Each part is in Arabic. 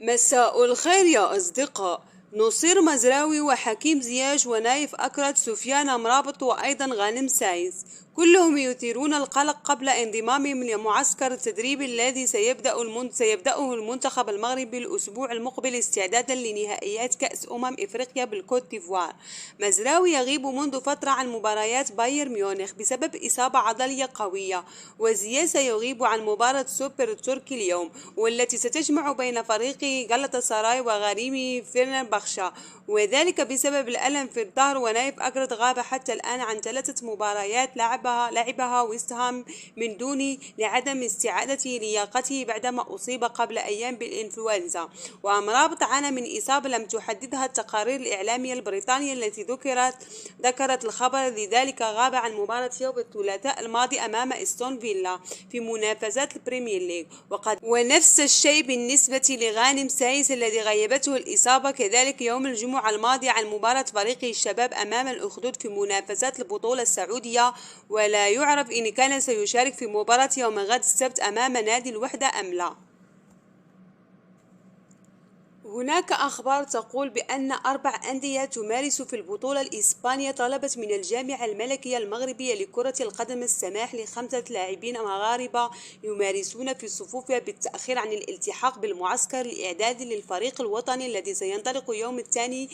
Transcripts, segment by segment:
مساء الخير يا أصدقاء. نصير مزراوي وحكيم زياش ونايف أكرت سفيان مرابط وأيضا غانم سايس كلهم يثيرون القلق قبل انضمامهم لمعسكر التدريب الذي سيبدأه المنتخب المغربي الأسبوع المقبل استعدادا لنهائيات كأس إفريقيا بالكوت ديفوار. مزراوي يغيب منذ فترة عن مباريات بايرن ميونخ بسبب إصابة عضلية قوية، وزياش سيغيب عن مباراة سوبر التركي اليوم والتي ستجمع بين فريقه غلطة سراي وغريمه فيرنباخشا، وذلك بسبب الألم في الظهر. ونايف أكرد غاب حتى الآن عن 3 مباريات لعبها ويست هام من دون لعدم استعادة لياقته بعدما أصيب قبل أيام بالإنفلونزا. وأمرابط عانى من إصابة لم تحددها التقارير الإعلامية البريطانية التي ذكرت الخبر، لذلك غاب عن مباراة يوم الثلاثاء الماضي أمام استون فيلا في منافسات البريمير ليج. ونفس الشيء بالنسبة لغانم سايس الذي غيبته الإصابة كذلك يوم الجمعة الماضي عن مباراة فريقه الشباب أمام الأخدود في منافسات البطولة السعودية، ولا يعرف إن كان سيشارك في مباراة يوم غد السبت أمام نادي الوحدة أم لا. هناك أخبار تقول بأن 4 أندية تمارس في البطولة الإسبانية طلبت من الجامعة الملكية المغربية لكرة القدم السماح ل5 لاعبين مغاربة يمارسون في صفوفها بالتأخير عن الالتحاق بالمعسكر الإعدادي للفريق الوطني الذي سينطلق يوم الثاني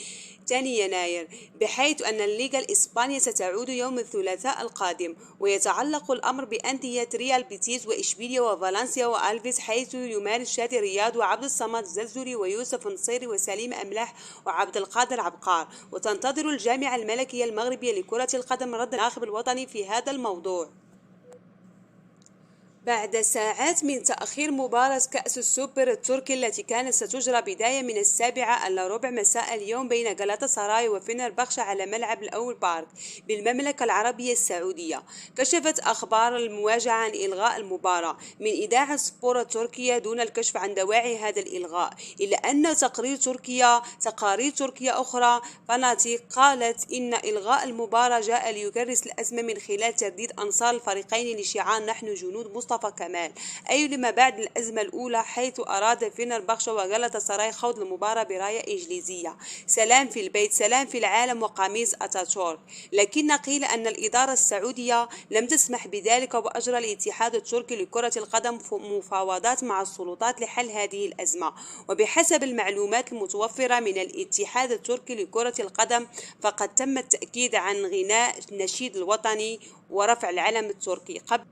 يناير، بحيث أن الليغا الإسبانية ستعود يوم الثلاثاء القادم. ويتعلق الأمر بأندية ريال بيتيس وإشبيليا وفالنسيا وألفيس، حيث يمارس شادي رياض وعبد الصمد الزلزلي ويوسف نصيري وسليم أملاح وعبد القادر عبقار. وتنتظر الجامعة الملكية المغربية لكرة القدم رد الناخب الوطني في هذا الموضوع. بعد ساعات من تأخير مباراة كأس السوبر التركي التي كانت ستجرى بداية من 7:15 مساء اليوم بين غالاتا سراي وفنربخشة على ملعب الأول بارك بالمملكة العربية السعودية، كشفت أخبار المواجهة عن إلغاء المباراة من إذاعة سبور التركية دون الكشف عن دواعي هذا الإلغاء، إلا أن تقارير تركية أخرى فناتي قالت إن إلغاء المباراة جاء ليكرس الأزمة من خلال ترديد أنصار الفريقين لشعار "نحن جنود مصطفى كمال"، أي لما بعد الأزمة الأولى، حيث أراد فينربخشة وغلطة سراي خوض المباراة براية إنجليزية "سلام في البيت سلام في العالم" وقميص أتاتورك. لكن قيل أن الإدارة السعودية لم تسمح بذلك، وأجرى الاتحاد التركي لكرة القدم مفاوضات مع السلطات لحل هذه الأزمة. وبحسب المعلومات المتوفرة من الاتحاد التركي لكرة القدم، فقد تم التأكيد عن غناء النشيد الوطني ورفع العلم التركي قبل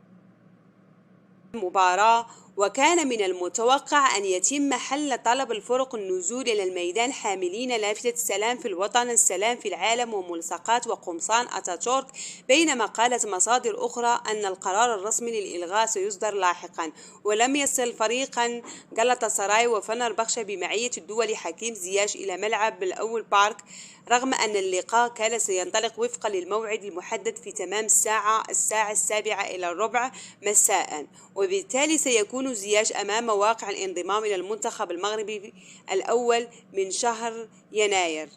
المباراة، وكان من المتوقع أن يتم حل طلب الفرق النزول إلى الميدان حاملين لافتة "السلام في الوطن السلام في العالم" وملصقات وقمصان أتاتورك، بينما قالت مصادر أخرى أن القرار الرسمي للإلغاء سيصدر لاحقا. ولم يصل فريقا غالاتا سراي وفنربخشة بمعية الدول حكيم زياش إلى ملعب الأول بارك، رغم أن اللقاء كان سينطلق وفقا للموعد المحدد في تمام الساعة 7:15 مساء، وبالتالي سيكون زياش أمام واقع الانضمام إلى المنتخب المغربي الأول من شهر يناير.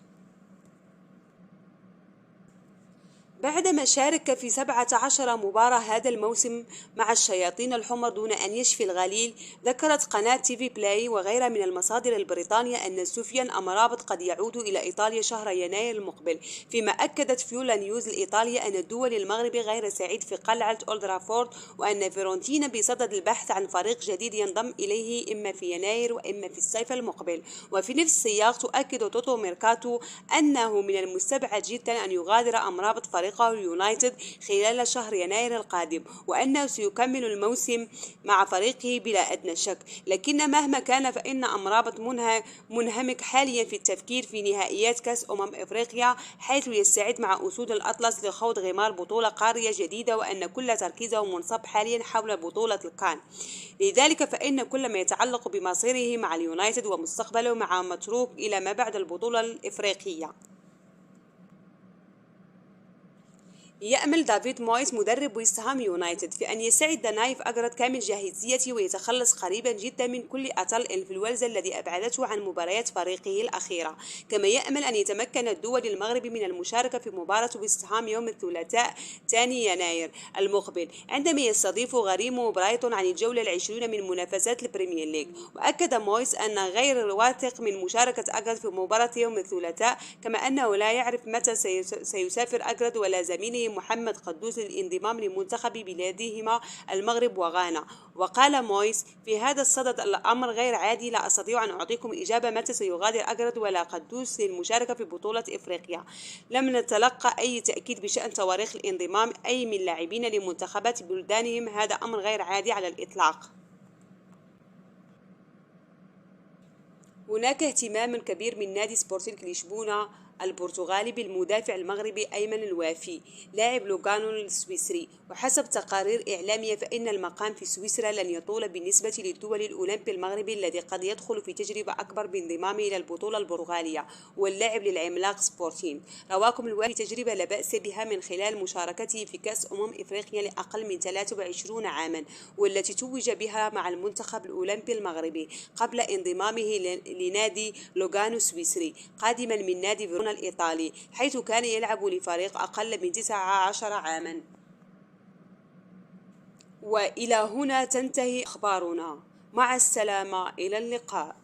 بعدما شارك في 17 مباراة هذا الموسم مع الشياطين الحمر دون أن يشفي الغليل، ذكرت قناة تيفي بلاي وغيرها من المصادر البريطانية أن سفيان أمرابط قد يعود إلى إيطاليا شهر يناير المقبل، فيما أكدت فيولا نيوز الإيطالية أن الدول المغربي غير سعيد في قلعة أولد رافورد، وأن فيرونتينا بصدد البحث عن فريق جديد ينضم إليه إما في يناير وإما في الصيف المقبل. وفي نفس السياق تؤكد توتو ميركاتو أنه من المستبعد جدا أن يغادر أمرابط فريق اليونايتد خلال شهر يناير القادم، وأنه سيكمل الموسم مع فريقه بلا أدنى شك. لكن مهما كان فإن أمرابط منهمك حاليا في التفكير في نهائيات كأس إفريقيا، حيث يستعد مع أسود الأطلس لخوض غمار بطولة قارية جديدة، وأن كل تركيزه منصب حاليا حول بطولة الكان. لذلك فإن كل ما يتعلق بمصيره مع اليونايتد ومستقبله مع متروك إلى ما بعد البطولة الإفريقية. يأمل دافيد مويس مدرب ويست هام يونايتد في أن يستعد نايف أجرد كامل جاهزيته ويتخلص قريبا جدا من كل أثر الإنفلونزا الذي أبعدته عن مباريات فريقه الأخيرة. كما يأمل أن يتمكن الدول المغربي من المشاركة في مباراة ويست هام يوم الثلاثاء 2 يناير المقبل عندما يستضيف غريمه برايتون عن الجولة العشرين من منافسات البريمير ليج. وأكد مويس أن غير واثق من مشاركة أجرد في مباراة يوم الثلاثاء، كما أنه لا يعرف متى سيسافر أجرد ولا زميله محمد قدوس للانضمام لمنتخب بلادهما المغرب وغانا. وقال مويس: في هذا الصدد الأمر غير عادي، لا أستطيع أن أعطيكم إجابة متى سيغادر أجرد ولا قدوس للمشاركة في بطولة إفريقيا. لم نتلقى أي تأكيد بشأن تواريخ الانضمام أي من لاعبين لمنتخبات بلدانهم، هذا أمر غير عادي على الإطلاق. هناك اهتمام كبير من نادي سبورتينغ لشبونة البرتغالي بالمدافع المغربي أيمن الوافي لاعب لوغانو السويسري. وحسب تقارير إعلامية فإن المقام في سويسرا لن يطول بالنسبة للدول الأولمبي المغربي الذي قد يدخل في تجربة أكبر بانضمامه إلى البطولة البرتغالية واللعب للعملاق سبورتينغ. رواكم الوافي تجربة لا بأس بها من خلال مشاركته في كأس إفريقيا لأقل من 23 عاما، والتي توج بها مع المنتخب الأولمبي المغربي قبل انضمامه لنادي لوغانو السويسري قادما من نادي فيرونا الإيطالي، حيث كان يلعب لفريق أقل من 19 عاما. وإلى هنا تنتهي أخبارنا. مع السلامة، إلى اللقاء.